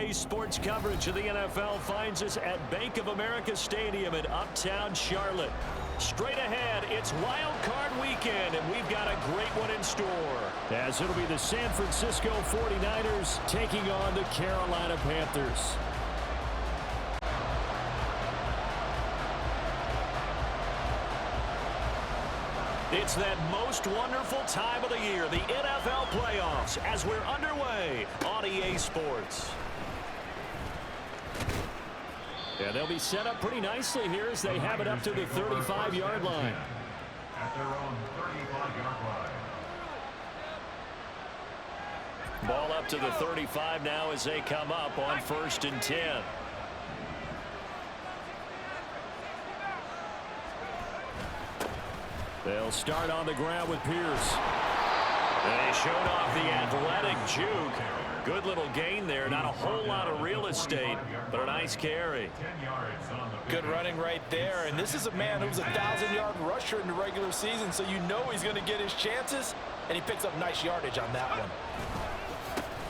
Today's sports coverage of the NFL finds us at Bank of America Stadium in Uptown Charlotte. Straight ahead, it's Wild Card Weekend, and we've got a great one in store, as it'll be the San Francisco 49ers taking on the Carolina Panthers. It's that most wonderful time of the year, the NFL playoffs, as we're underway on EA Sports. Yeah, they'll be set up pretty nicely here as they have it up to the 35-yard line. At their own 35-yard line. Ball up to the 35 now as they come up on 1st and 10. They'll start on the ground with Pierce. They showed off the athletic juke. Good little gain there. Not a whole lot of real estate, but a nice carry. Good running right there. And this is a man who's a 1,000-yard rusher in the regular season, so you know he's going to get his chances, and he picks up nice yardage on that one.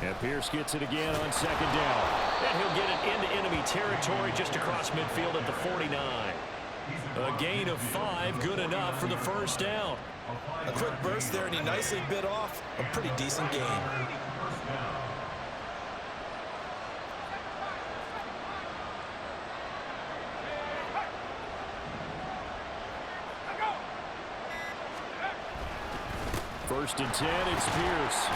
And Pierce gets it again on 2nd down. And he'll get it into enemy territory just across midfield at the 49. A gain of 5, good enough for the 1st down. A quick burst there, and he nicely bit off a pretty decent gain. First and 10, it's Pierce.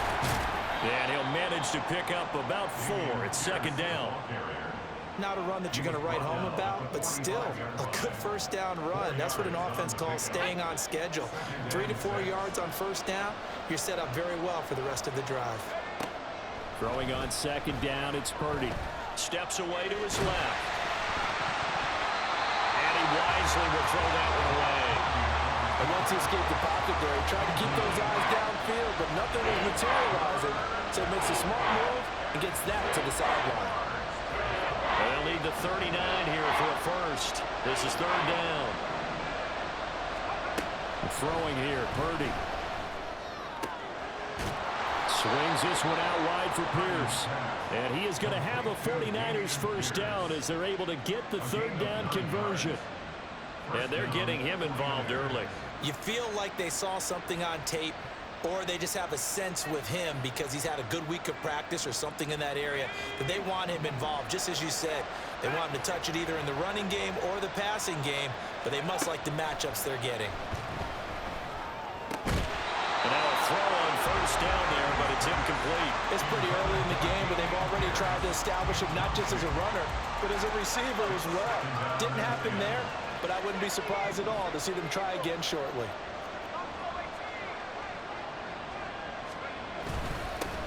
And he'll manage to pick up about 4 at 2nd down. Not a run that you're going to write home about, but still a good 1st down run. That's what an offense calls staying on schedule. 3 to 4 yards on 1st down, you're set up very well for the rest of the drive. Throwing on 2nd down, it's Purdy. Steps away to his left. And he wisely will throw that one away. And once he escaped the pocket there, he tried to keep those eyes downfield, but nothing was materializing. So he makes a smart move and gets that to the sideline. They'll need the 39 here for a 1st. This is 3rd down. Throwing here, Purdy. Swings this one out wide for Pierce. And he is going to have a 49ers 1st down as they're able to get the 3rd down conversion. And they're getting him involved early. You feel like they saw something on tape, or they just have a sense with him because he's had a good week of practice or something in that area that they want him involved. Just as you said, they want him to touch it either in the running game or the passing game, but they must like the matchups they're getting. And now a throw on 1st down there, but it's incomplete. It's pretty early in the game, but they've already tried to establish him not just as a runner, but as a receiver as well. Didn't happen there, but I wouldn't be surprised at all to see them try again shortly.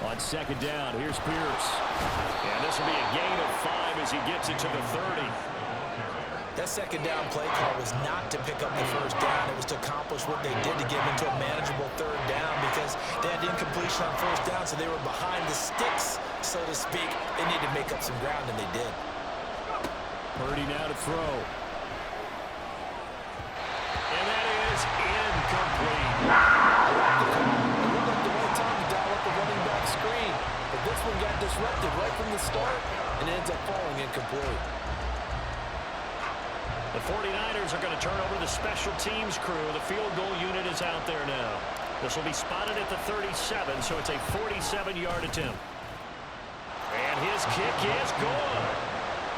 On 2nd down, here's Pierce. And this will be a gain of 5 as he gets it to the 30. That 2nd down play call was not to pick up the 1st down. It was to accomplish what they did to get him into a manageable 3rd down because they had incompletion on 1st down, so they were behind the sticks, so to speak. They needed to make up some ground, and they did. Purdy now to throw. And that is incomplete. Screen, but this one got disrupted right from the start and ends up falling incomplete. The 49ers are going to turn over the special teams crew. The field goal unit is out there now. This will be spotted at the 37, so it's a 47-yard attempt. And his kick is good.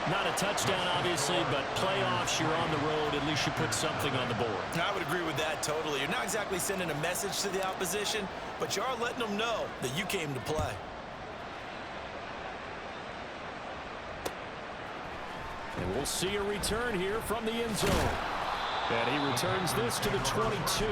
Not a touchdown, obviously, but playoffs, you're on the road. At least you put something on the board. I would agree with that totally. You're not exactly sending a message to the opposition, but you are letting them know that you came to play. And we'll see a return here from the end zone. And he returns this to the 22.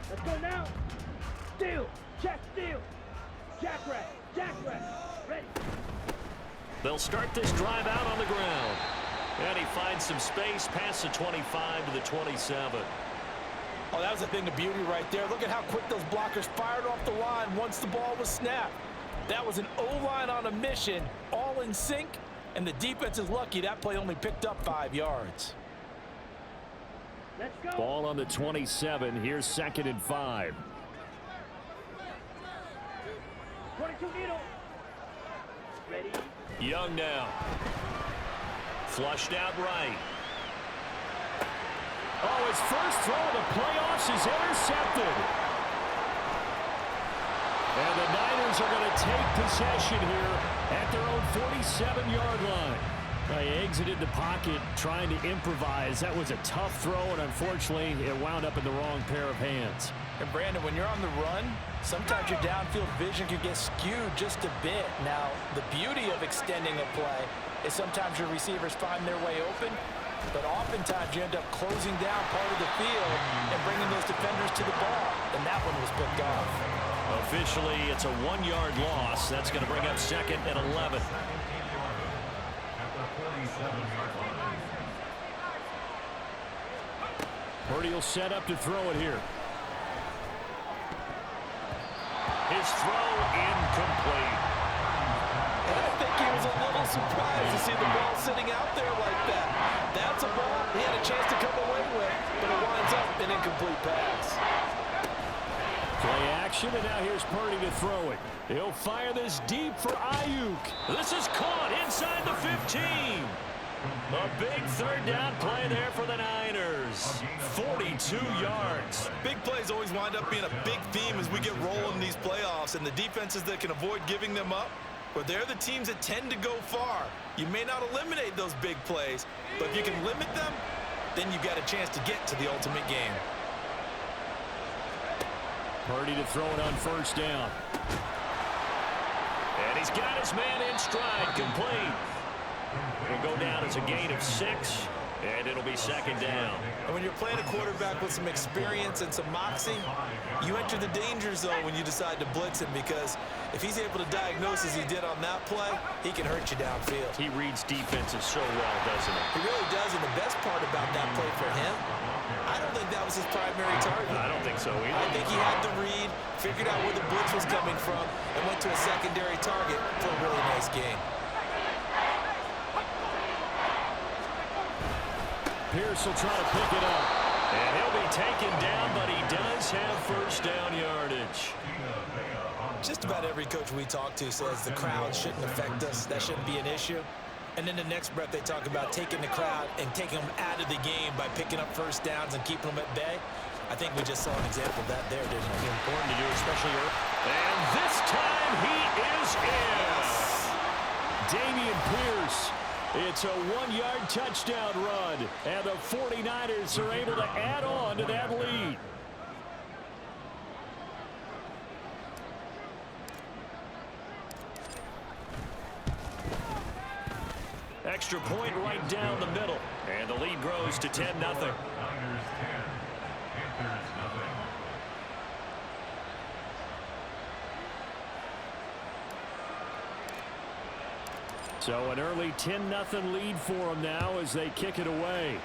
Let's go now. Steal. Check steal. Jackrack. Jackrack. Ready. They'll start this drive out on the ground. And he finds some space past the 25 to the 27. Oh, that was a thing of beauty right there. Look at how quick those blockers fired off the line once the ball was snapped. That was an O-line on a mission, all in sync, and the defense is lucky that play only picked up 5 yards. Let's go. Ball on the 27. Here's 2nd and 5. 22 needle. Ready. Young now. Flushed out right. Oh, his first throw of the playoffs is intercepted. And the Niners are going to take possession here at their own 47-yard line. They exited the pocket trying to improvise. That was a tough throw, and unfortunately, it wound up in the wrong pair of hands. And Brandon, when you're on the run, sometimes your downfield vision can get skewed just a bit. Now, the beauty of extending a play is sometimes your receivers find their way open, but oftentimes you end up closing down part of the field and bringing those defenders to the ball, and that one was picked off. Officially, it's a 1-yard loss. That's going to bring up 2nd and 11. Purdy will set up to throw it here. His throw incomplete. And I think he was a little surprised to see the ball sitting out there like that. That's a ball he had a chance to come away with, but it winds up an incomplete pass. Play action, and now here's Purdy to throw it. He'll fire this deep for Ayuk. This is caught inside the 15. A big 3rd down play there for the Niners. 42 yards. Big plays always wind up being a big theme as we get rolling in these playoffs, and the defenses that can avoid giving them up, well, they're the teams that tend to go far. You may not eliminate those big plays, but if you can limit them, then you've got a chance to get to the ultimate game. Purdy to throw it on 1st down. And he's got his man in stride, complete. It'll go down as a gain of 6, and it'll be 2nd down. And when you're playing a quarterback with some experience and some moxie, you enter the danger zone when you decide to blitz him, because if he's able to diagnose as he did on that play, he can hurt you downfield. He reads defenses so well, doesn't he? He really does, and the best part about that play for him, I don't think that was his primary target. I don't think so either. I think he had to read, figured out where the blitz was coming from, and went to a secondary target for a really nice gain. Pierce will try to pick it up. And he'll be taken down, but he does have 1st down yardage. Just about every coach we talk to says the crowd shouldn't affect us. That shouldn't be an issue. And then the next breath they talk about taking the crowd and taking them out of the game by picking up 1st downs and keeping them at bay. I think we just saw an example of that there, didn't we? Important to do, especially early. And this time he is in. Dameon Pierce. It's a 1-yard touchdown run, and the 49ers are able to add on to that lead. Extra point right down the middle, and the lead grows to 10-0. Niners 10, Panthers 0. So an early 10-0 lead for them now as they kick it away.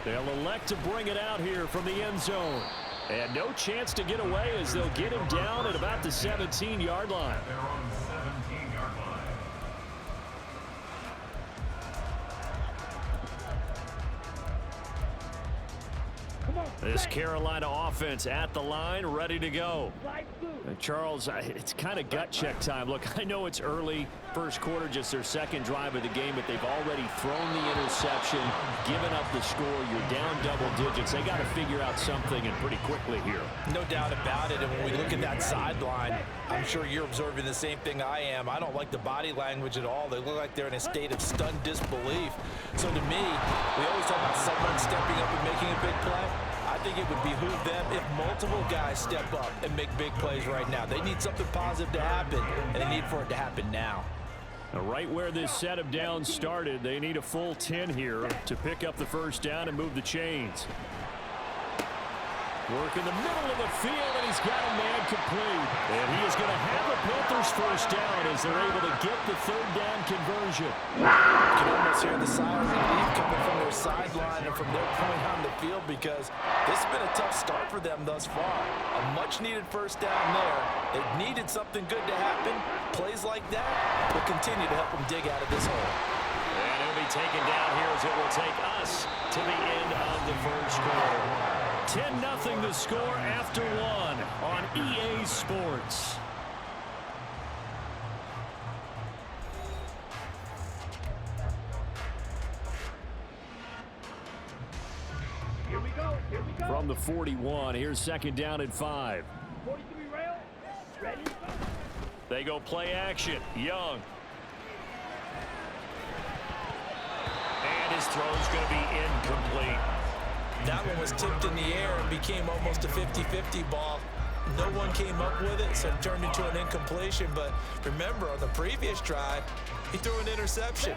They'll elect to bring it out here from the end zone. And no chance to get away as they'll get him down at about the 17-yard line. They're on 17-yard line. Come on. This Carolina offense at the line, ready to go. Slide through. And Charles, it's kind of gut check time. Look, I know it's early, first quarter, just their 2nd drive of the game, but they've already thrown the interception, given up the score. You're down double digits. They got to figure out something, and pretty quickly here. No doubt about it. And when we look at that sideline, I'm sure you're observing the same thing I am. I don't like the body language at all. They look like they're in a state of stunned disbelief. So to me, we always talk about someone stepping up and making a big play. I think it would behoove them if multiple guys step up and make big plays right now. They need something positive to happen, and they need for it to happen now. Right where this set of downs started, they need a full 10 here to pick up the 1st down and move the chains. Work in the middle of the field, and he's got a man complete. And he is going to have the Panthers 1st down as they're able to get the 3rd down conversion. You can almost hear the sigh of relief coming from their sideline and from their point on the field, because this has been a tough start for them thus far. A much-needed first down there. They needed something good to happen. Plays like that will continue to help them dig out of this hole. And it'll be taken down here as it will take us to the end of the first quarter. 10-0 the score after one on EA Sports. Here we go. Here we go. From the 41, here's second down and 5. 43 rail. Ready. Go. They go play action. Young. And his throw's going to be incomplete. That one was tipped in the air and became almost a 50-50 ball. No one came up with it, so it turned into an incompletion. But remember, on the previous drive, he threw an interception.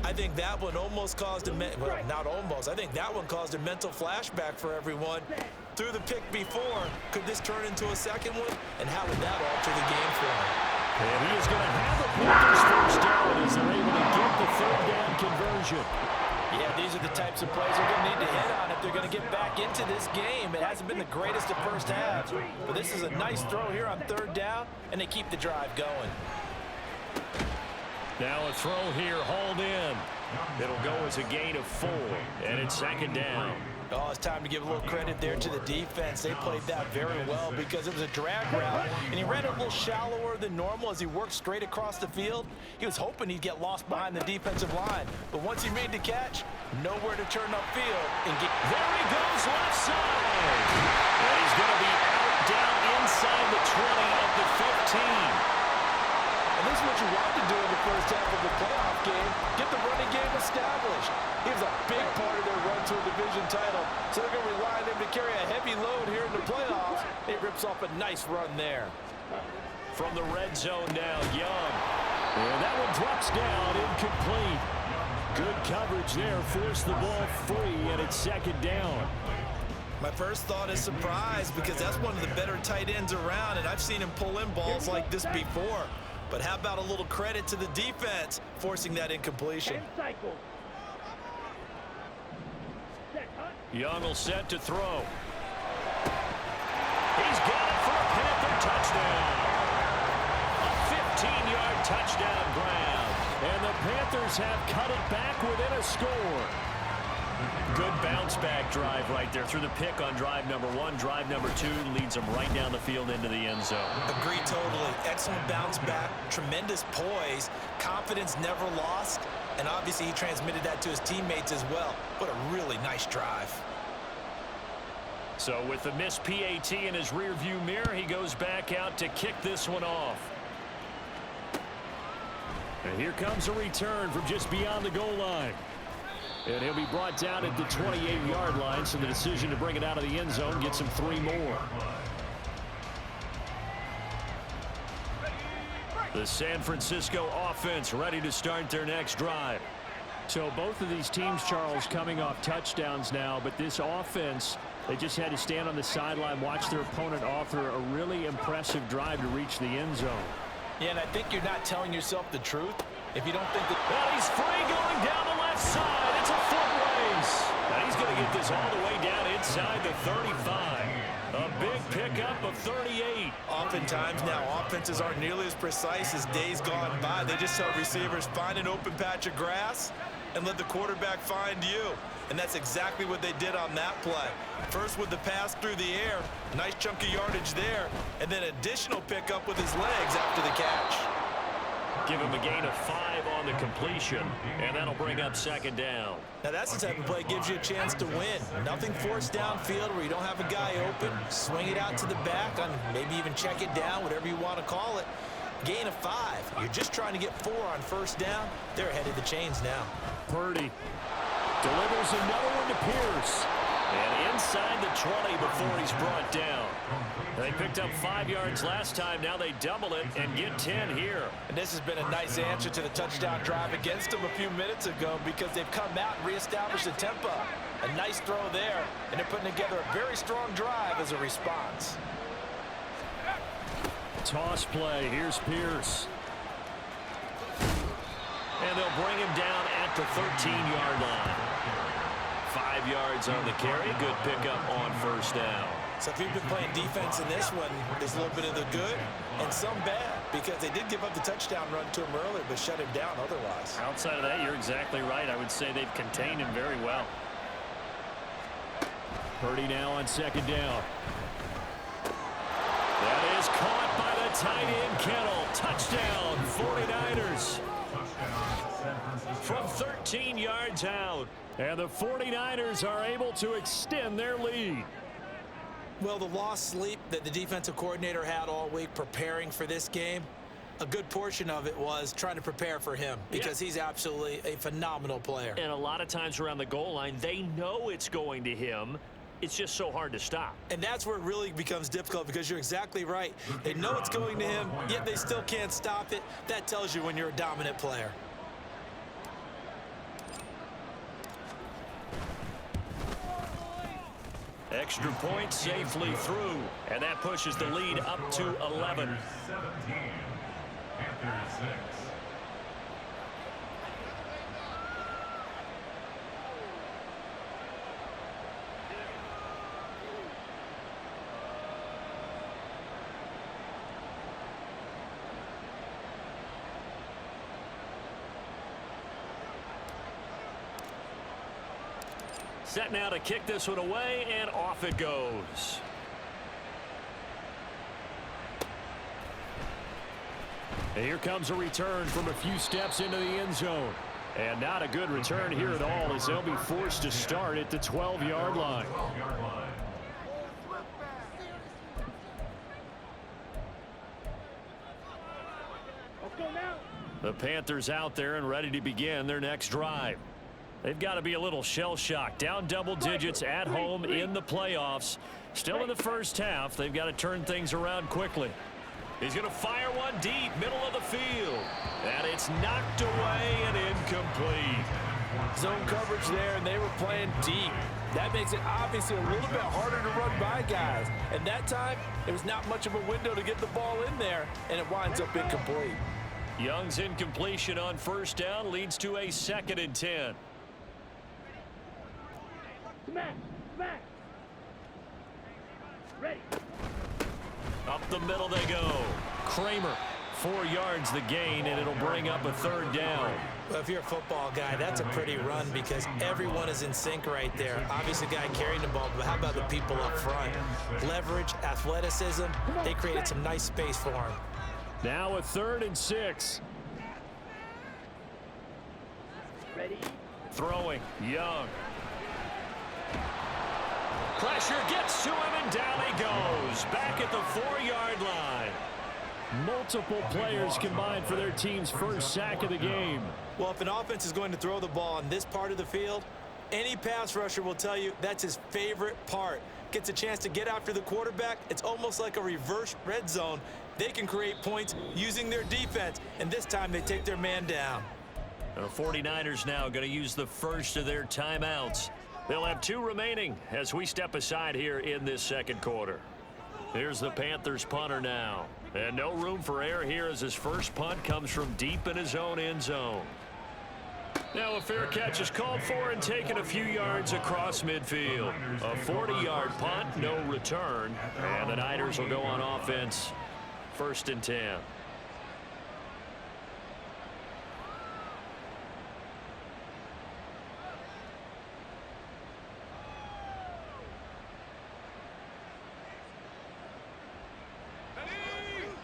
I think that one almost caused a well, not almost. I think that one caused a mental flashback for everyone. Threw the pick before. Could this turn into a second one? And how would that alter the game for him? And he is going to have the Panthers first down as they're able to get the third down conversion. Yeah, these are the types of plays they're going to need to hit on if they're going to get back into this game. It hasn't been the greatest of first halves, but this is a nice throw here on third down, and they keep the drive going. Now a throw here, hauled in. It'll go as a gain of 4, and it's second down. Oh, it's time to give a little credit there to the defense. They played that very well because it was a drag route, and he ran it a little shallower than normal as he worked straight across the field. He was hoping he'd get lost behind the defensive line, but once he made the catch, nowhere to turn upfield. And there he goes, left side. And he's going to be out down inside the 20 at the 15. And this is what you want to do in the first half of the playoff game. Get the running game established. He was a big part of their run to a division title. So they're going to rely on him to carry a heavy load here in the playoffs. He rips off a nice run there. From the red zone now, Young. And that one drops down, incomplete. Good coverage there, forced the ball free, and it's second down. My first thought is surprise because that's one of the better tight ends around, and I've seen him pull in balls like this before. But how about a little credit to the defense forcing that incompletion? Cycle. Young will set to throw. He's got it for a Panther touchdown. A 15-yard touchdown grab. And the Panthers have cut it back within a score. Good bounce-back drive right there. Through the pick on drive number 1. Drive number 2 leads them right down the field into the end zone. Agree totally. Excellent bounce-back. Tremendous poise. Confidence never lost. And obviously he transmitted that to his teammates as well. What a really nice drive. So with the missed PAT in his rearview mirror, he goes back out to kick this one off. And here comes a return from just beyond the goal line. And he'll be brought down at the 28-yard line, so the decision to bring it out of the end zone gets him 3 more. The San Francisco offense ready to start their next drive. So both of these teams, Charles, coming off touchdowns now, but this offense, they just had to stand on the sideline, watch their opponent offer a really impressive drive to reach the end zone. Yeah, and I think you're not telling yourself the truth if you don't think that... Well, he's free going down the left side. It's a foot race. And he's going to get this all the way down inside the 35. A big pickup of 38. Oftentimes now, offenses aren't nearly as precise as days gone by. They just tell receivers, find an open patch of grass and let the quarterback find you. And that's exactly what they did on that play. First with the pass through the air, nice chunk of yardage there, and then additional pickup with his legs after the catch. Give him a gain of 5 on the completion, and that'll bring up second down. Now that's the type of play that gives you a chance to win. Nothing forced downfield where you don't have a guy open. Swing it out to the back, on maybe even check it down, whatever you want to call it. Gain of 5. You're just trying to get 4 on first down. They're ahead of the chains now. Purdy delivers another one to Pierce. And inside the 20 before he's brought down. They picked up 5 yards last time. Now they double it and get 10 here. And this has been a nice answer to the touchdown drive against them a few minutes ago because they've come out and reestablished the tempo. A nice throw there, and they're putting together a very strong drive as a response. Toss play. Here's Pierce. And they'll bring him down at the 13-yard line. 5 yards on the carry. Good pickup on first down. So if you've been playing defense in this one, there's a little bit of the good and some bad, because they did give up the touchdown run to him earlier, but shut him down otherwise. Outside of that, you're exactly right. I would say they've contained him very well. Purdy now on second down. That is caught by the tight end, Kittle. Touchdown, 49ers. From 13 yards out. And the 49ers are able to extend their lead. Well, the lost sleep that the defensive coordinator had all week preparing for this game, a good portion of it was trying to prepare for him, because he's absolutely a phenomenal player. And a lot of times around the goal line, they know it's going to him. It's just so hard to stop. And that's where it really becomes difficult, because you're exactly right. They know it's going to him, yet they still can't stop it. That tells you when you're a dominant player. Extra point safely through, and that pushes the lead up to 11. 17. Panthers 6. Set now to kick this one away, and off it goes. And here comes a return from a few steps into the end zone. And not a good return here at all, as they'll be forced to start at the 12-yard line. Let's go now. The Panthers out there and ready to begin their next drive. They've got to be a little shell-shocked. Down double digits at home in the playoffs. Still in the first half. They've got to turn things around quickly. He's going to fire one deep, middle of the field. And it's knocked away and incomplete. Zone coverage there, and they were playing deep. That makes it obviously a little bit harder to run by guys. And that time, there was not much of a window to get the ball in there, and it winds up incomplete. Young's incompletion on first down leads to a 2nd and 10. Smack, smack. Ready. Up the middle they go. Kramer, 4 yards the gain, and it'll bring up a 3rd down. Well, if you're a football guy, that's a pretty run, because everyone is in sync right there. Obviously, the guy carrying the ball, but how about the people up front? Leverage, athleticism, they created some nice space for him. Now a 3rd and 6. Ready. Throwing, Young. Pressure gets to him, and down he goes. Back at the 4-yard line. Multiple players combined for their team's first sack of the game. Well, if an offense is going to throw the ball on this part of the field, any pass rusher will tell you that's his favorite part. Gets a chance to get after the quarterback. It's almost like a reverse red zone. They can create points using their defense, and this time they take their man down. The 49ers now going to use the first of their timeouts. They'll have 2 remaining as we step aside here in this second quarter. Here's the Panthers punter now. And no room for error here as his first punt comes from deep in his own end zone. Now a fair catch is called for and taken a few yards across midfield. A 40-yard punt, no return. And the Niners will go on offense. 1st and 10.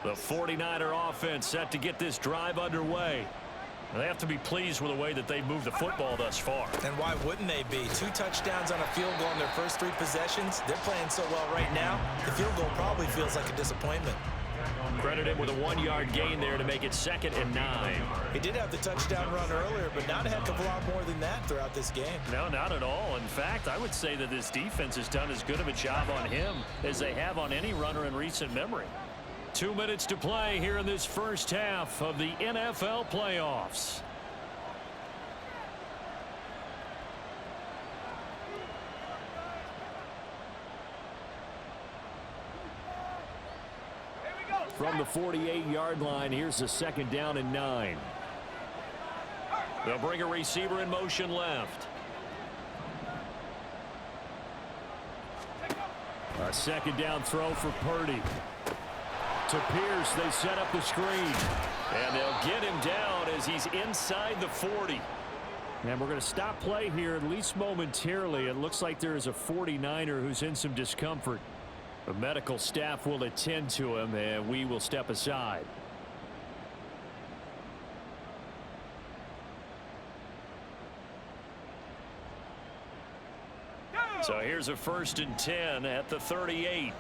The 49er offense set to get this drive underway. They have to be pleased with the way that they moved the football thus far. And why wouldn't they be? 2 touchdowns on a field goal in their first 3 possessions. They're playing so well right now, the field goal probably feels like a disappointment. Credit him with a 1-yard gain there to make it 2nd and 9. He did have the touchdown run earlier, but not a heck of a lot more than that throughout this game. No, not at all. In fact, I would say that this defense has done as good of a job on him as they have on any runner in recent memory. 2 minutes to play here in this first half of the NFL playoffs. From the 48-yard line, here's the 2nd down and 9. They'll bring a receiver in motion left. A second down throw for Purdy. To Pierce, they set up the screen. And they'll get him down as he's inside the 40. And we're going to stop play here, at least momentarily. It looks like there is a 49er who's in some discomfort. The medical staff will attend to him, and we will step aside. So here's a 1st and 10 at the 38.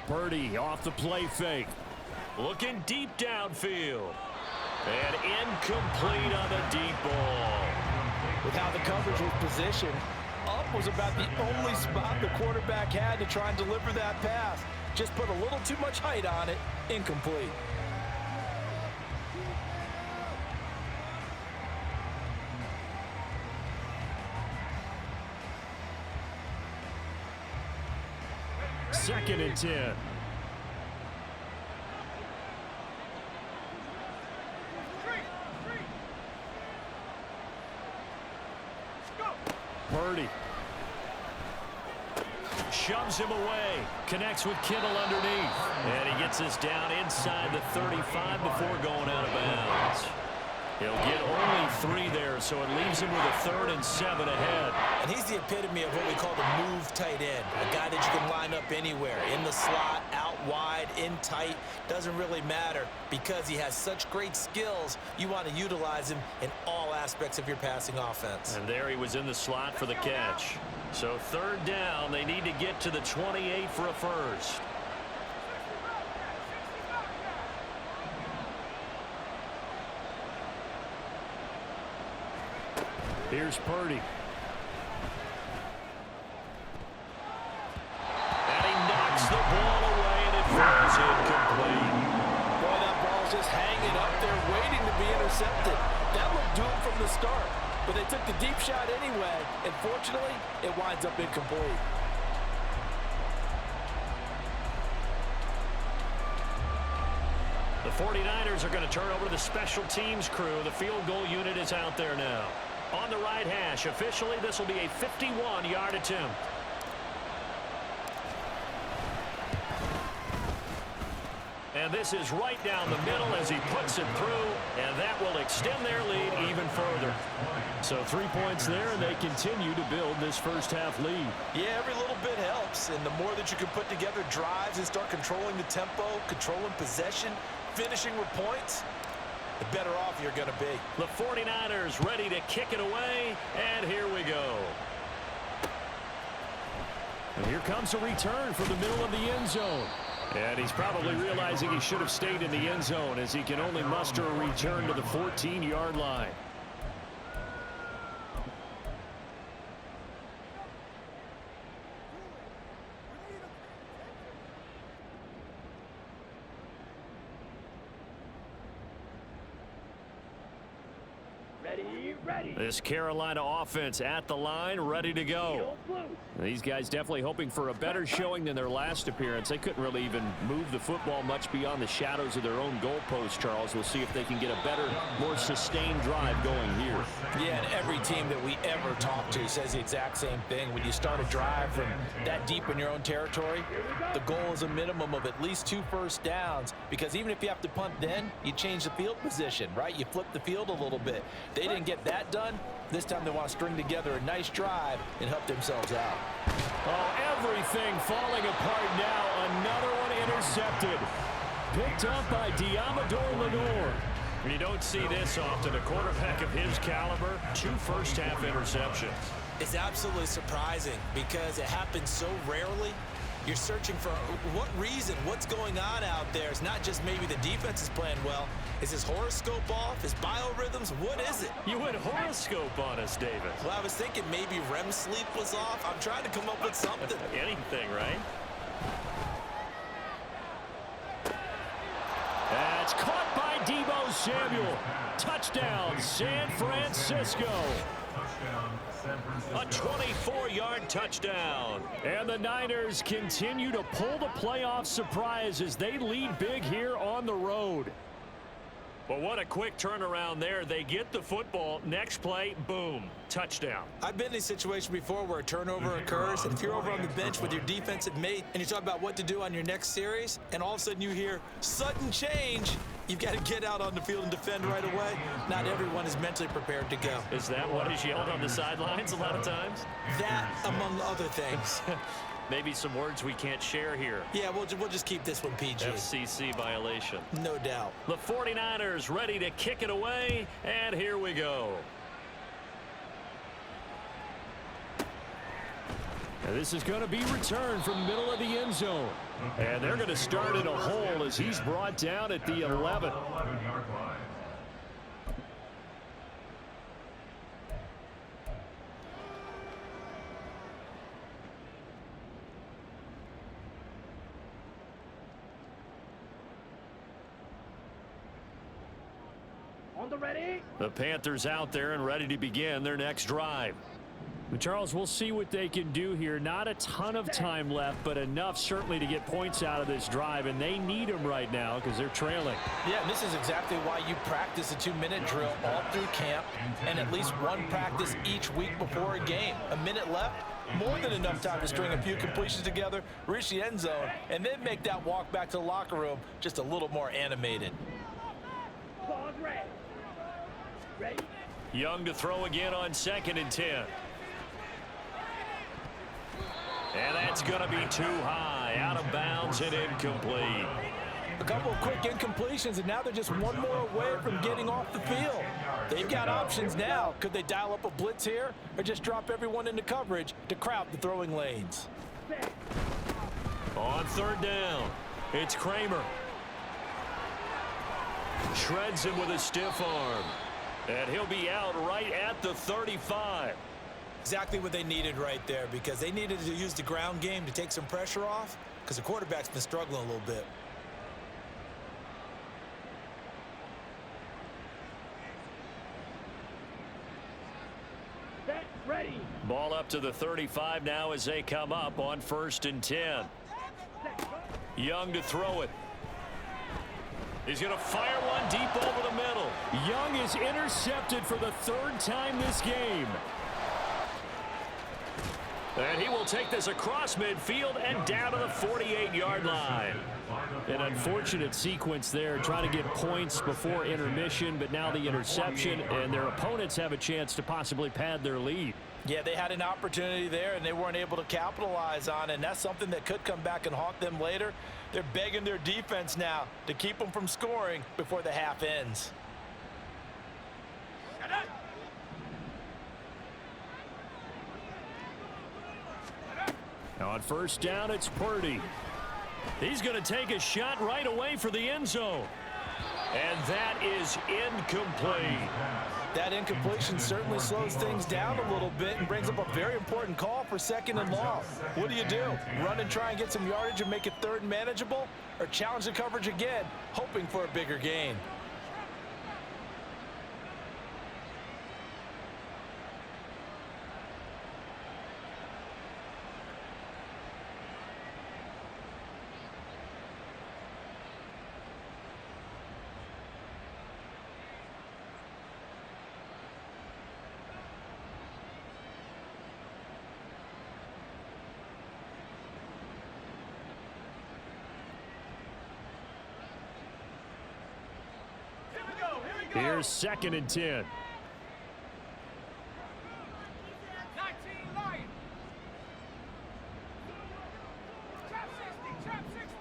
Purdy off the play fake. Looking deep downfield. And incomplete on the deep ball. With how the coverage was positioned, up was about the only spot the quarterback had to try and deliver that pass. Just put a little too much height on it. Incomplete. Second and 10. Purdy shoves him away, connects with Kittle underneath, and he gets us down inside the 35 before going out of bounds. He'll get only 3 there, so it leaves him with a 3rd and 7 ahead. And he's the epitome of what we call the move tight end, a guy that you can line up anywhere, in the slot, out wide, in tight, doesn't really matter. Because he has such great skills, you want to utilize him in all aspects of your passing offense. And there he was in the slot for the catch. So 3rd down, they need to get to the 28 for a first. Here's Purdy. And he knocks the ball away, and it falls incomplete. Boy, that ball's just hanging up there waiting to be intercepted. That looked doomed from the start, but they took the deep shot anyway, and fortunately, it winds up incomplete. The 49ers are going to turn over to the special teams crew. The field goal unit is out there now. On the right hash, officially, this will be a 51-yard attempt. And this is right down the middle as he puts it through, and that will extend their lead even further. So 3 points there, and they continue to build this first half lead. Yeah, every little bit helps, and the more that you can put together drives and start controlling the tempo, controlling possession, finishing with points, the better off you're going to be. The 49ers ready to kick it away, and here we go. And here comes a return from the middle of the end zone. And he's probably realizing he should have stayed in the end zone as he can only muster a return to the 14-yard line. Ready. This Carolina offense at the line, ready to go. These guys definitely hoping for a better showing than their last appearance. They couldn't really even move the football much beyond the shadows of their own goalpost, Charles. We'll see if they can get a better, more sustained drive going here. Yeah, and every team that we ever talk to says the exact same thing. When you start a drive from that deep in your own territory, the goal is a minimum of at least 2 first downs, because even if you have to punt then, you change the field position, right? You flip the field a little bit. They didn't get that done. This time they want to string together a nice drive and help themselves out. Oh, everything falling apart now. Another one intercepted. Picked up by Diamador Lenore. You don't see this often. A quarterback of his caliber, 2 first-half interceptions. It's absolutely surprising because it happens so rarely. You're searching for what reason, what's going on out there. It's not just maybe the defense is playing well. Is his horoscope off? His biorhythms? What is it? You went horoscope on us, David. Well, I was thinking maybe REM sleep was off. I'm trying to come up with something. Anything, right? That's caught by Deebo Samuel. Touchdown, San Francisco. A 24-yard touchdown. And the Niners continue to pull the playoff surprise as they lead big here on the road. Well, what a quick turnaround there. They get the football. Next play, boom, touchdown. I've been in a situation before where a turnover occurs, and if you're over on the bench with your defensive mate and you talk about what to do on your next series, and all of a sudden you hear sudden change, you've got to get out on the field and defend right away. Not everyone is mentally prepared to go. Is that what is yelled on the sidelines a lot of times? That, among other things. Maybe some words we can't share here. Yeah, we'll just keep this one PG. FCC violation. No doubt. The 49ers ready to kick it away, and here we go. And this is going to be returned from the middle of the end zone. And they're going to start in a hole as he's brought down at the 11. 11-yard line. On the ready. The Panthers out there and ready to begin their next drive. But Charles, we'll see what they can do here. Not a ton of time left, but enough certainly to get points out of this drive, and they need them right now because they're trailing. Yeah, and this is exactly why you practice a 2-minute drill all through camp and at least one practice each week before a game. A minute left, more than enough time to string a few completions together, reach the end zone, and then make that walk back to the locker room just a little more animated. Pause ready. Ready. Young to throw again on 2nd and 10. And that's going to be too high, out of bounds and incomplete. A couple of quick incompletions, and now they're just one more away from getting off the field. They've got options now. Could they dial up a blitz here or just drop everyone into coverage to crowd the throwing lanes? On 3rd down, it's Kramer. Shreds him with a stiff arm. And he'll be out right at the 35. Exactly what they needed right there, because they needed to use the ground game to take some pressure off because the quarterback's been struggling a little bit. Set. Ready. Ball up to the 35 now as they come up on 1st and 10. Young to throw it. He's going to fire one deep over the middle. Young is intercepted for the 3rd time this game. And he will take this across midfield and down to the 48-yard line. An unfortunate sequence there, trying to get points before intermission, but now the interception, and their opponents have a chance to possibly pad their lead. Yeah, they had an opportunity there, and they weren't able to capitalize on it, and that's something that could come back and haunt them later. They're begging their defense now to keep them from scoring before the half ends. Now on 1st down, it's Purdy. He's going to take a shot right away for the end zone. And that is incomplete. That incompletion certainly slows things down a little bit and brings up a very important call for 2nd and long. What do you do? Run and try and get some yardage and make it 3rd and manageable? Or challenge the coverage again, hoping for a bigger gain? Here's 2nd and 10. 19 Lions. Trap 60, trap 60.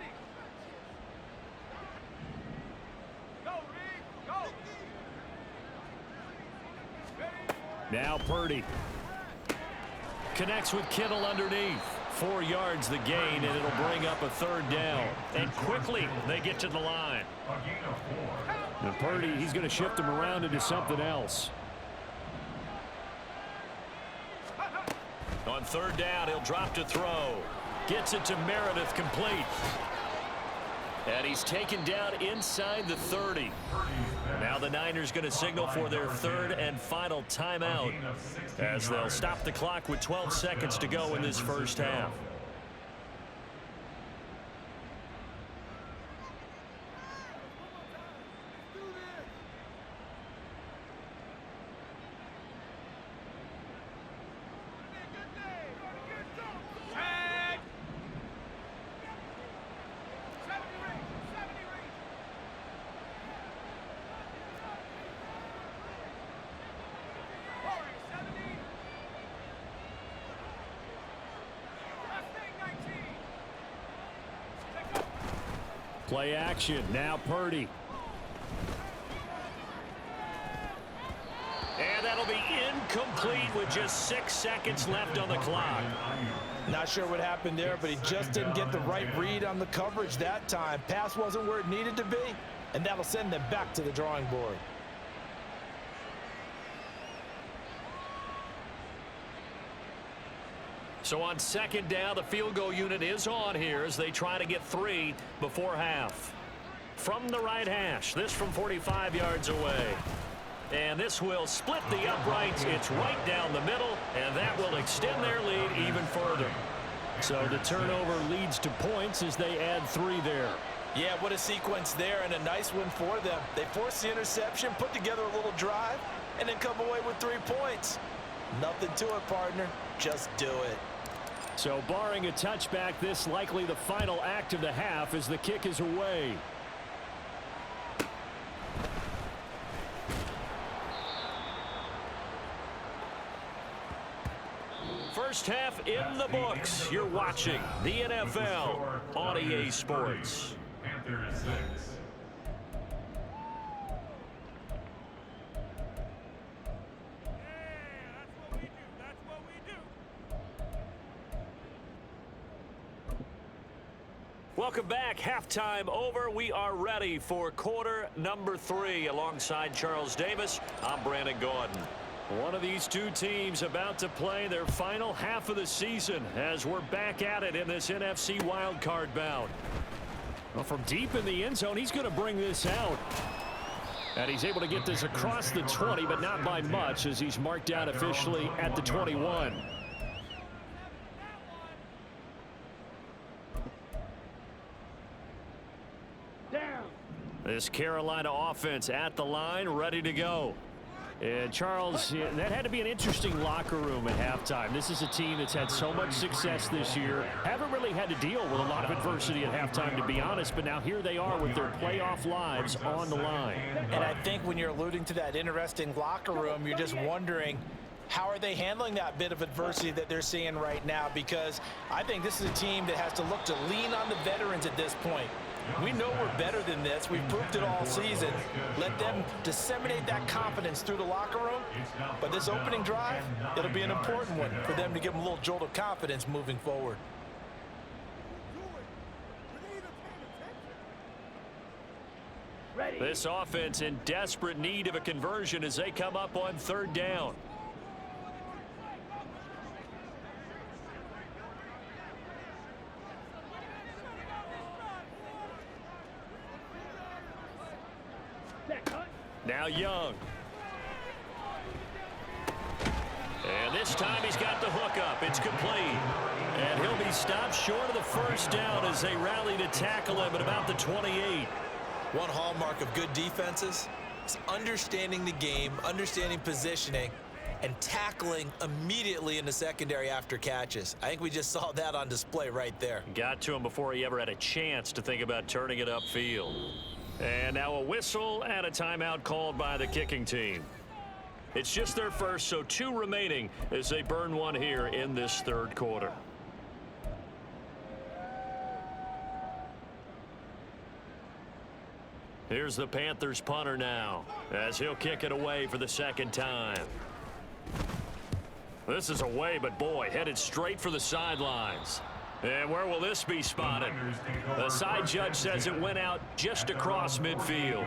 Go, Reed, go. Now Purdy. Connects with Kittle underneath. 4 yards the gain, and it'll bring up a 3rd down. And quickly, they get to the line. A gain of 4. And Purdy, he's going to shift him around into something else. On 3rd down, he'll drop to throw. Gets it to Meredith, complete. And he's taken down inside the 30. Now the Niners going to signal for their 3rd and final timeout as they'll stop the clock with 12 seconds to go in this first half. Play action. Now Purdy. And that'll be incomplete with just 6 seconds left on the clock. Not sure what happened there, but he just didn't get the right read on the coverage that time. Pass wasn't where it needed to be, and that'll send them back to the drawing board. So on second down, the field goal unit is on here as they try to get 3 before half. From the right hash, this from 45 yards away. And this will split the uprights. It's right down the middle, and that will extend their lead even further. So the turnover leads to points as they add 3 there. Yeah, what a sequence there, and a nice one for them. They forced the interception, put together a little drive, and then come away with 3 points. Nothing to it, partner. Just do it. So barring a touchback, this likely the final act of the half as the kick is away. First half in the books. You're watching the NFL on EA Sports. Panthers 6. That's what we do. Welcome back. Halftime over. We are ready for quarter number 3. Alongside Charles Davis, I'm Brandon Gordon. One of these two teams about to play their final half of the season as we're back at it in this NFC wildcard bout. Well, from deep in the end zone, he's going to bring this out. And he's able to get this across the 20, but not by much as he's marked down officially at the 21. Down. This Carolina offense at the line, ready to go. And Charles, that had to be an interesting locker room at halftime. This is a team that's had so much success this year. Haven't really had to deal with a lot of adversity at halftime, to be honest. But now here they are with their playoff lives on the line. And I think when you're alluding to that interesting locker room, you're just wondering, how are they handling that bit of adversity that they're seeing right now? Because I think this is a team that has to look to lean on the veterans at this point. We know we're better than this. We've proved it all season. Let them disseminate that confidence through the locker room. But this opening drive, it'll be an important one for them to give them a little jolt of confidence moving forward. Ready. This offense in desperate need of a conversion as they come up on third down. Now Young. And this time he's got the hook up. It's complete. And he'll be stopped short of the first down as they rally to tackle him at about the 28. One hallmark of good defenses is understanding the game, understanding positioning, and tackling immediately in the secondary after catches. I think we just saw that on display right there. Got to him before he ever had a chance to think about turning it upfield. And now a whistle and a timeout called by the kicking team. It's just their first, so 2 remaining as they burn one here in this third quarter. Here's the Panthers punter now as he'll kick it away for the second time. This is away, but boy, headed straight for the sidelines. And where will this be spotted? The side judge says it went out just across midfield.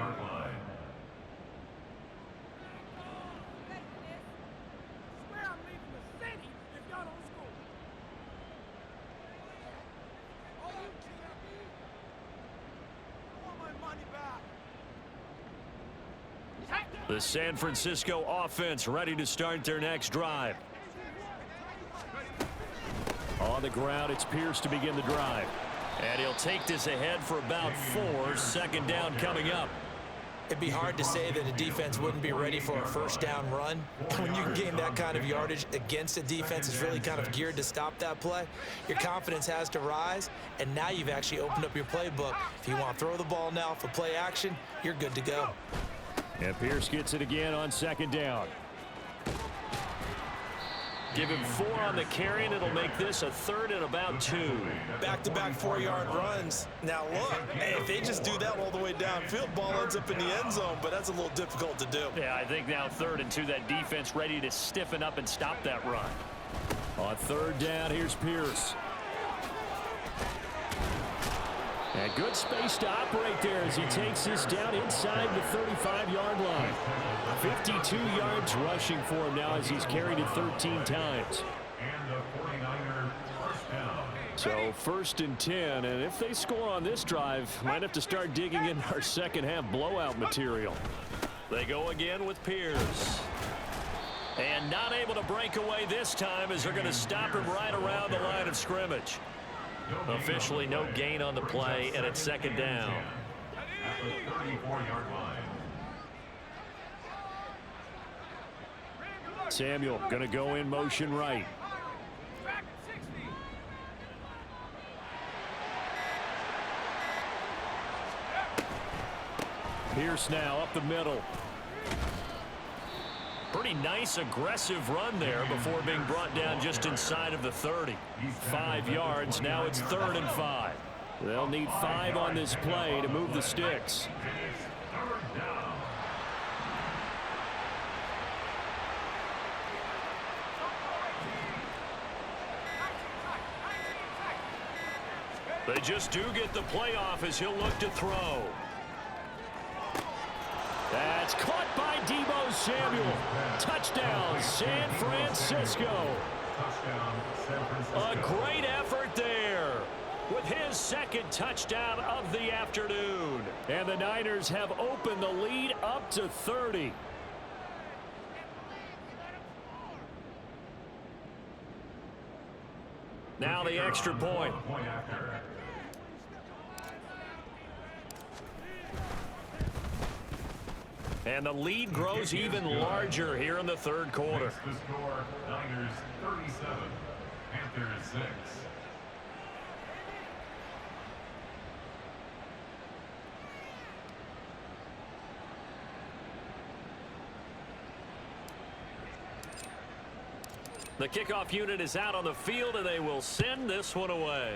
The San Francisco offense ready to start their next drive. On the ground, it's Pierce to begin the drive. And he'll take this ahead for about 4. Second down coming up. It'd be hard to say that a defense wouldn't be ready for a first down run. When you can gain that kind of yardage against a defense that's really kind of geared to stop that play, your confidence has to rise, and now you've actually opened up your playbook. If you want to throw the ball now for play action, you're good to go. And Pierce gets it again on second down. Give him 4 on the carry, and it'll make this a 3rd and about 2. Back-to-back 4-yard runs. Now, look, if they just do that all the way downfield, ball ends up in the end zone, but that's a little difficult to do. Yeah, I think now 3rd and 2, that defense ready to stiffen up and stop that run. On 3rd down, here's Pierce. And good space to operate there as he takes this down inside the 35-yard line. 52 yards rushing for him now as he's carried it 13 times. And the 49er first down. So 1st and 10, and if they score on this drive, might have to start digging in our second half blowout material. They go again with Pierce. And not able to break away this time as they're going to stop him right around the line of scrimmage. Officially no gain on the play, and it's 2nd down. At the 34-yard line. Samuel going to go in motion right. Pierce now up the middle. Pretty nice aggressive run there before being brought down just inside of the 30. 5 yards. Now it's 3rd and 5. They'll need 5 on this play to move the sticks. They just do get the play off as he'll look to throw. That's caught by Deebo Samuel. Touchdown, San Francisco. A great effort there with his 2nd touchdown of the afternoon. And the Niners have opened the lead up to 30. Now the extra point. And the lead grows even larger here in the 3rd quarter. The score, Niners 37, Panthers 6. The kickoff unit is out on the field, and they will send this one away.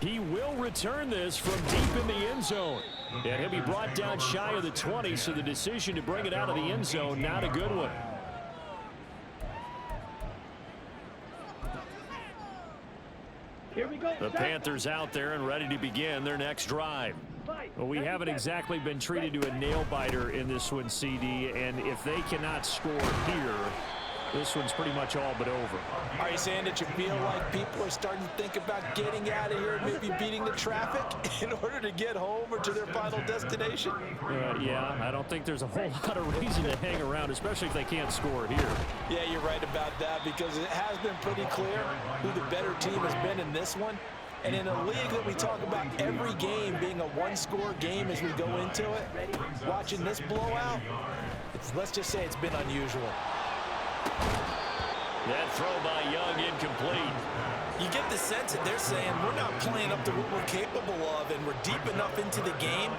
He will return this from deep in the end zone. And he'll be brought down shy of the 20, so the decision to bring it out of the end zone, not a good one. Here we go. The Panthers out there and ready to begin their next drive. Well, we haven't exactly been treated to a nail-biter in this one, CD, and if they cannot score here, this one's pretty much all but over. Are you saying that you feel like people are starting to think about getting out of here and maybe beating the traffic in order to get home or to their final destination? Yeah, I don't think there's a whole lot of reason to hang around, especially if they can't score here. Yeah, you're right about that, because it has been pretty clear who the better team has been in this one. And in a league that we talk about every game being a one-score game as we go into it, watching this blowout, let's just say it's been unusual. That throw by Young incomplete. You get the sense that they're saying we're not playing up to what we're capable of, and we're deep enough into the game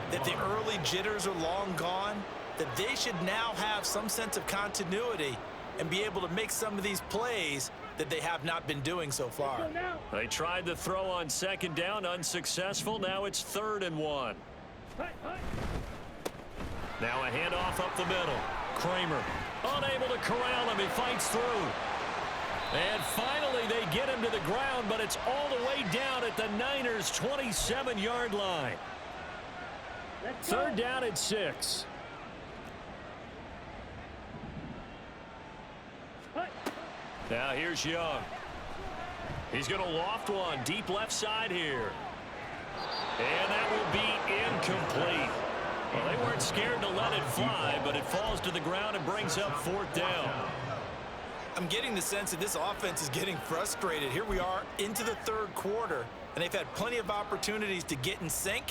that the early jitters are long gone, that they should now have some sense of continuity and be able to make some of these plays that they have not been doing so far. They tried the throw on 2nd down, unsuccessful. Now it's 3rd and 1. Now a handoff up the middle. Kramer unable to corral him. He fights through. And finally they get him to the ground, but it's all the way down at the Niners' 27-yard line. 3rd down at 6. Now here's Young. He's going to loft one deep left side here. And that will be incomplete. Well, they weren't scared to let it fly, but it falls to the ground and brings up 4th down. I'm getting the sense that this offense is getting frustrated. Here we are into the 3rd quarter, and they've had plenty of opportunities to get in sync.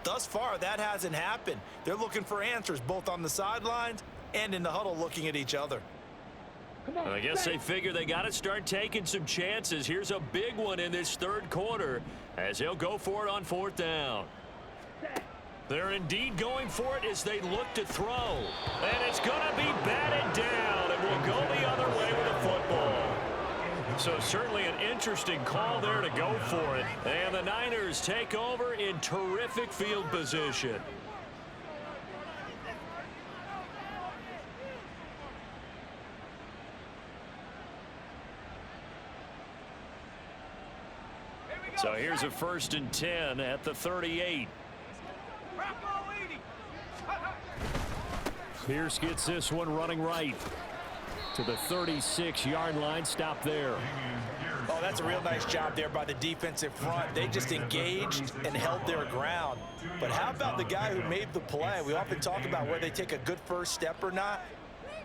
Thus far, that hasn't happened. They're looking for answers both on the sidelines and in the huddle looking at each other. I guess they figure they got to start taking some chances. Here's a big one in this 3rd quarter as they'll go for it on 4th down. They're indeed going for it as they look to throw. And it's going to be batted down, and will go the other way with the football. So certainly an interesting call there to go for it. And the Niners take over in terrific field position. So here's a 1st and 10 at the 38. Pierce gets this one running right to the 36-yard line. Stop there. Oh, that's a real nice job there by the defensive front. They just engaged and held their ground. But how about the guy who made the play? We often talk about whether they take a good first step or not.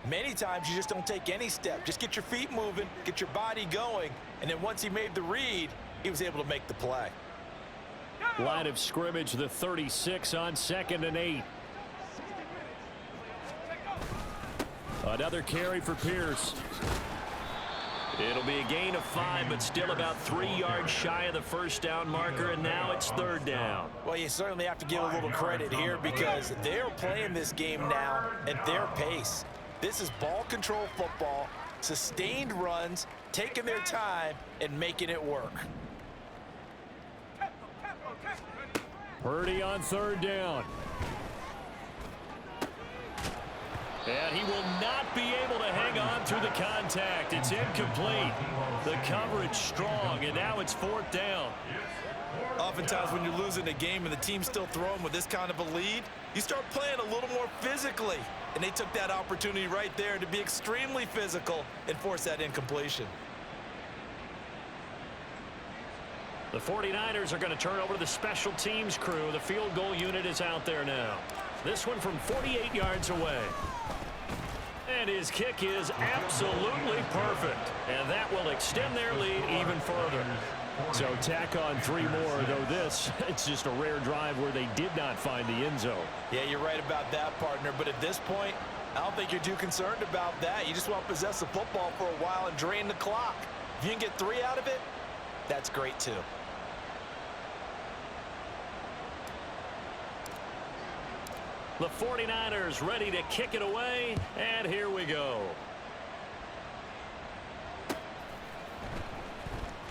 Many times you just don't take any step. Just get your feet moving, get your body going, and then once he made the read, he was able to make the play. Line of scrimmage, the 36 on 2nd and 8. Another carry for Pierce. It'll be a gain of 5, but still about 3 yards shy of the first down marker, and now it's 3rd down. Well, you certainly have to give a little credit here because they're playing this game now at their pace. This is ball control football, sustained runs, taking their time, and making it work. Purdy on 3rd down. And he will not be able to hang on through the contact. It's incomplete. The coverage strong, and now it's 4th down. Oftentimes when you're losing a game and the team's still throwing with this kind of a lead, you start playing a little more physically. And they took that opportunity right there to be extremely physical and force that incompletion. The 49ers are going to turn over to the special teams crew. The field goal unit is out there now. This one from 48 yards away. And his kick is absolutely perfect. And that will extend their lead even further. So tack on 3 more, though this, it's just a rare drive where they did not find the end zone. Yeah, you're right about that, partner. But at this point, I don't think you're too concerned about that. You just want to possess the football for a while and drain the clock. If you can get 3 out of it, that's great too. The 49ers ready to kick it away, and here we go.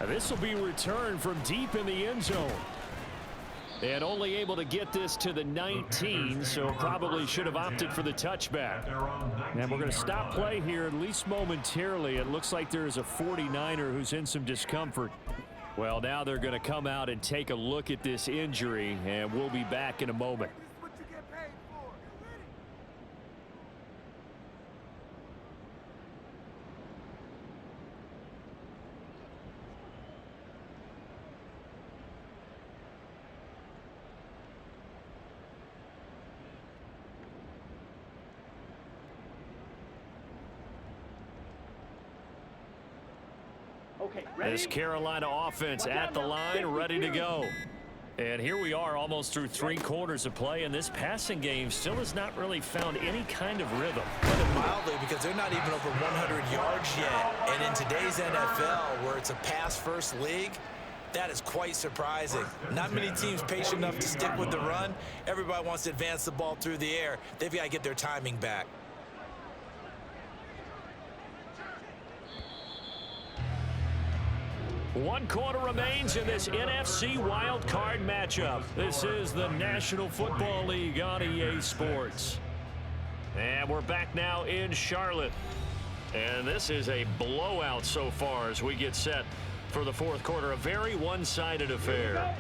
This will be returned from deep in the end zone. And only able to get this to the 19, so probably should have opted for the touchback. And we're going to stop play here, at least momentarily. It looks like there is a 49er who's in some discomfort. Well, now they're going to come out and take a look at this injury, and we'll be back in a moment. This Carolina offense at the line, ready to go. And here we are almost through 3 quarters of play, and this passing game still has not really found any kind of rhythm. Put it mildly, because they're not even over 100 yards yet. And in today's NFL, where it's a pass-first league, that is quite surprising. Not many teams patient enough to stick with the run. Everybody wants to advance the ball through the air. They've got to get their timing back. One quarter remains in this NFC wildcard matchup. This is the National Football League on EA Sports. And we're back now in Charlotte. And this is a blowout so far as we get set for the 4th quarter. A very one-sided affair.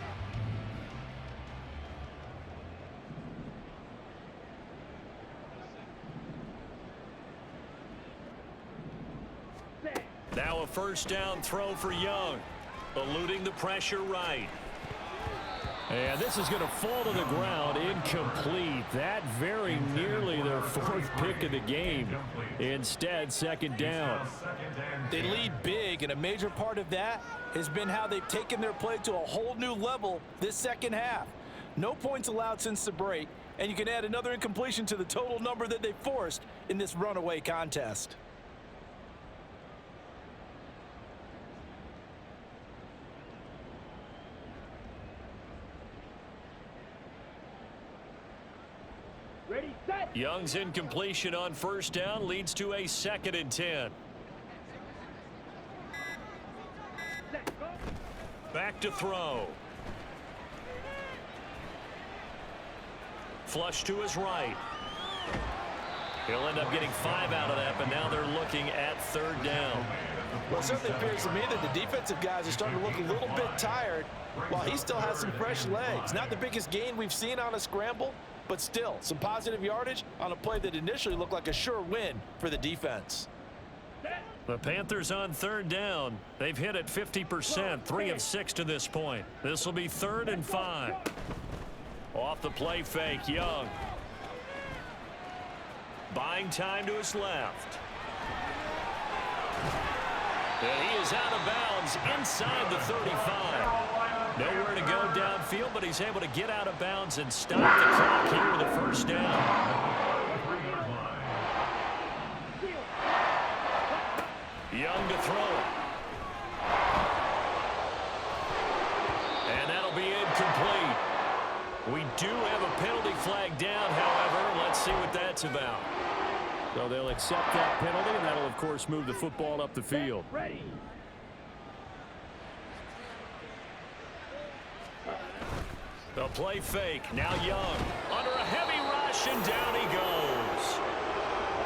Now a 1st down throw for Young, eluding the pressure right. And this is going to fall to the ground, incomplete. That very nearly their 4th pick of the game. Instead, 2nd down. They lead big, and a major part of that has been how they've taken their play to a whole new level this second half. No points allowed since the break, and you can add another incompletion to the total number that they forced in this runaway contest. Young's incompletion on first down leads to a 2nd and 10. Back to throw. Flush to his right. He'll end up getting 5 out of that, but now they're looking at 3rd down. Well, it certainly appears to me that the defensive guys are starting to look a little bit tired while he still has some fresh legs. Not the biggest gain we've seen on a scramble, but still some positive yardage on a play that initially looked like a sure win for the defense. The Panthers on 3rd down. They've hit it 50%, 3 of 6 to this point. This will be 3rd and 5. Off the play fake, Young. Buying time to his left. And he is out of bounds inside the 35. Nowhere to go downfield, but he's able to get out of bounds and stop the clock here with a 1st down. Young to throw it. And that'll be incomplete. We do have a penalty flag down, however. Let's see what that's about. So they'll accept that penalty, and that'll, of course, move the football up the field. Ready. The play fake. Now Young. Under a heavy rush, and down he goes.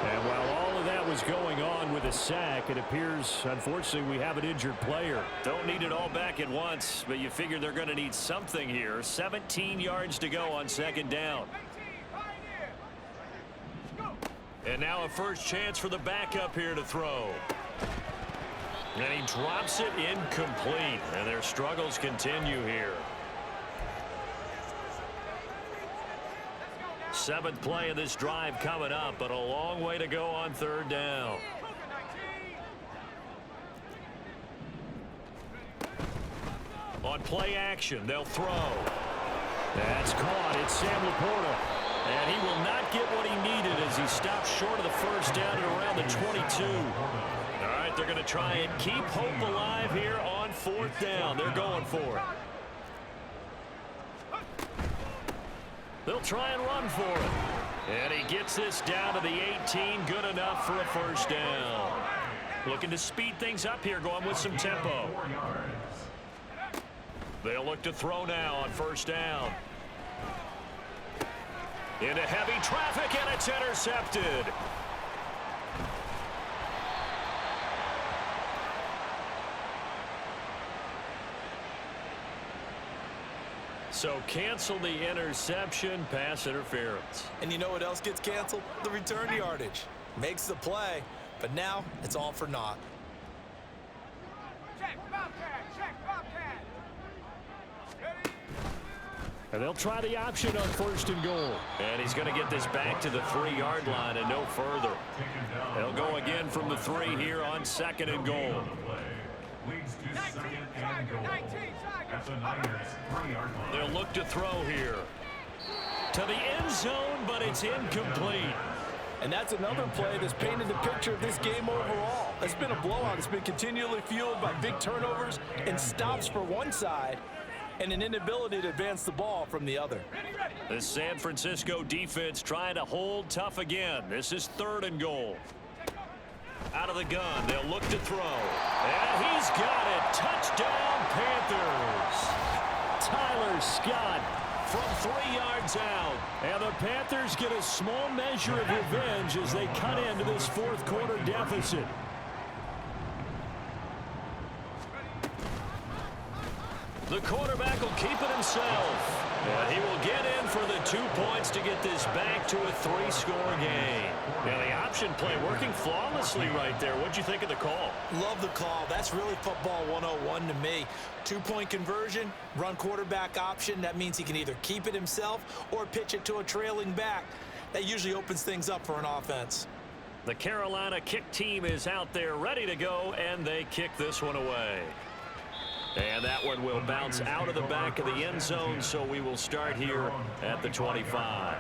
And while all of that was going on with a sack, it appears, unfortunately, we have an injured player. Don't need it all back at once, but you figure they're going to need something here. 17 yards to go on 2nd down. And now a first chance for the backup here to throw. And he drops it incomplete. And their struggles continue here. 7th play of this drive coming up, but a long way to go on 3rd down. On play action, they'll throw. That's caught. It's Sam Laporta. And he will not get what he needed as he stops short of the 1st down at around the 22. All right, they're going to try and keep hope alive here on 4th down. They're going for it. They'll try and run for it. And he gets this down to the 18. Good enough for a 1st down. Looking to speed things up here, going with some tempo. They'll look to throw now on 1st down. Into heavy traffic, and it's intercepted. So cancel the interception, pass interference. And you know what else gets canceled? The return yardage. Makes the play, but now it's all for naught. Check, Bobcat, check, Bobcat. And they'll try the option on 1st and goal. And he's going to get this back to the 3-yard line and no further. They'll go again from the 3 here on 2nd and goal. Leads to 2nd and goal. At the Niners 3-yard line. They'll look to throw here. To the end zone, but it's incomplete. And that's another play that's painted the picture of this game overall. It's been a blowout. It's been continually fueled by big turnovers and stops for one side and an inability to advance the ball from the other. The San Francisco defense trying to hold tough again. This is 3rd and goal. Out of the gun, they'll look to throw. And he's got it. Touchdown, Panthers. Tyler Scott From 3 yards out. And the Panthers get a small measure of revenge as they cut into this 4th quarter deficit. The quarterback will keep it himself. And he will get in for the 2 points to get this back to a 3-score game. Now the option play working flawlessly right there. What'd you think of the call? Love the call. That's really football 101 to me. 2-point conversion, run quarterback option. That means he can either keep it himself or pitch it to a trailing back. That usually opens things up for an offense. The Carolina kick team is out there ready to go, and they kick this one away. And that one will bounce out of the back of the end zone, so we will start here at the 25.